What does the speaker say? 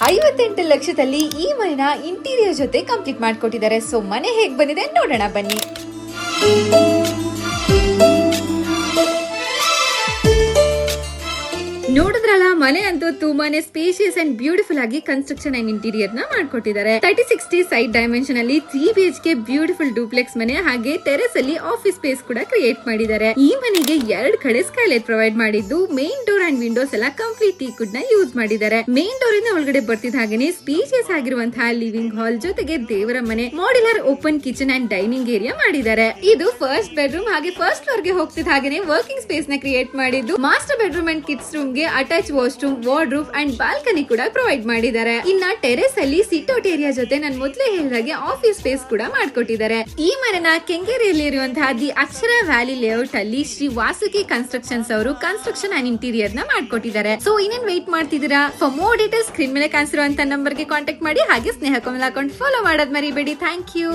58 ಲಕ್ಷದಲ್ಲಿ ಈ ಮನೆನ ಇಂಟೀರಿಯರ್ ಜೊತೆ ಕಂಪ್ಲೀಟ್ ಮಾಡ್ಕೊಟ್ಟಿದ್ದಾರೆ. ಸೊ ಮನೆ ಹೇಗ್ ಬಂದಿದೆ ನೋಡೋಣ ಬನ್ನಿ. ನೋಡಿದ್ರಲ್ಲ, ಮನೆ ಅಂತೂ ತುಂಬಾನೇ ಸ್ಪೇಷಿಯಸ್ ಅಂಡ್ ಬ್ಯೂಟಿಫುಲ್ ಆಗಿ ಕನ್ಸ್ಟ್ರಕ್ಷನ್ ಅಂಡ್ ಇಂಟೀರಿಯರ್ ನ ಮಾಡ್ಕೊಟ್ಟಿದ್ದಾರೆ. 30-60 ಸೈಡ್ ಡೈಮೆನ್ಷನ್ ಅಲ್ಲಿ 3 BHK ಬ್ಯೂಟಿಫುಲ್ ಡೂಪ್ಲೆಕ್ಸ್ ಮನೆ, ಹಾಗೆ ಟೆರೆಸ್ ಅಲ್ಲಿ ಆಫೀಸ್ ಸ್ಪೇಸ್ ಕೂಡ ಕ್ರಿಯೇಟ್ ಮಾಡಿದ್ದಾರೆ. ಈ ಮನೆಗೆ 2 ಕಡೆ ಸ್ಕೈಲೈಟ್ ಪ್ರೊವೈಡ್ ಮಾಡಿದ್ದು, ಮೇನ್ ಡೋರ್ ಅಂಡ್ ವಿಂಡೋಸ್ ಎಲ್ಲ ಕಂಪ್ಲೀಟ್ ಟೀಕ್ವುಡ್ ನ ಯೂಸ್ ಮಾಡಿದ್ದಾರೆ. ಮೇನ್ ಡೋರ್ ಇಂದ ಒಳಗಡೆ ಬರ್ತಿದ್ದ ಹಾಗೆ ಸ್ಪೇಷಿಯಸ್ ಆಗಿರುವಂತಹ ಲಿವಿಂಗ್ ಹಾಲ್ ಜೊತೆಗೆ ದೇವರ ಮನೆ, modular open kitchen and dining area ಮಾಡಿದ್ದಾರೆ. ಇದು ಫಸ್ಟ್ ಬೆಡ್ರೂಮ್. ಹಾಗೆ ಫಸ್ಟ್ ಫ್ಲೋರ್ ಗೆ ಹೋಗ್ತಿದ್ದ ಹಾಗೆ ವರ್ಕಿಂಗ್ ಸ್ಪೇಸ್ ನ ಕ್ರಿಯೇಟ್ ಮಾಡಿದ್ದು, master bedroom and kids room ಗೆ attach washroom, wardrobe and balcony ಕೂಡ ಪ್ರೊವೈಡ್ ಮಾಡಿದ್ದಾರೆ. ಇನ್ನ ಟೆರೆಸ್ ಅಲ್ಲಿ ಸಿಟ್ಔಟ್ ಏರಿಯಾ ಜೊತೆ ನಾನು ಮೊದಲೇ ಹೇಳಿದಾಗೆ ಆಫೀಸ್ ಸ್ಪೇಸ್ ಕೂಡ ಮಾಡ್ಕೊಟ್ಟಿದ್ದಾರೆ. ಈ ಮನೆನ ಕೆಂಗೇರಿಯಲ್ಲಿ ಇರುವಂತಹ ದಿ ಅಕ್ಷರ ವ್ಯಾಲಿ ಲೇಔಟ್ ಅಲ್ಲಿ ಶ್ರೀ ವಾಸುಕಿ ಕನ್ಸ್ಟ್ರಕ್ಷನ್ಸ್ ಅವರು ಕನ್ಸ್ಟ್ರಕ್ಷನ್ ಅಂಡ್ ಇಂಟೀರಿಯರ್ ನ ಮಾಡ್ಕೊಟ್ಟಿದ್ದಾರೆ. ಸೊ ಇನ್ನೇನ್ ವೇಟ್ ಮಾಡ್ತಿದ್ದೀರಾ? ಫಾರ್ ಮೋರ್ ಡೀಟೇಲ್ಸ್ ಸ್ಕ್ರೀನ್ ಮೇಲೆ ಕಾಣಿಸಿರುವಂತಹ ನಂಬರ್ ಗೆ ಕಾಂಟ್ಯಾಕ್ಟ್ ಮಾಡಿ. ಹಾಗೆ ಸ್ನೇಹ ಕಮಲ ಅಕೌಂಟ್ ಫಾಲೋ ಮಾಡೋದ್ ಮರಿಬೇಡಿ. Thank you.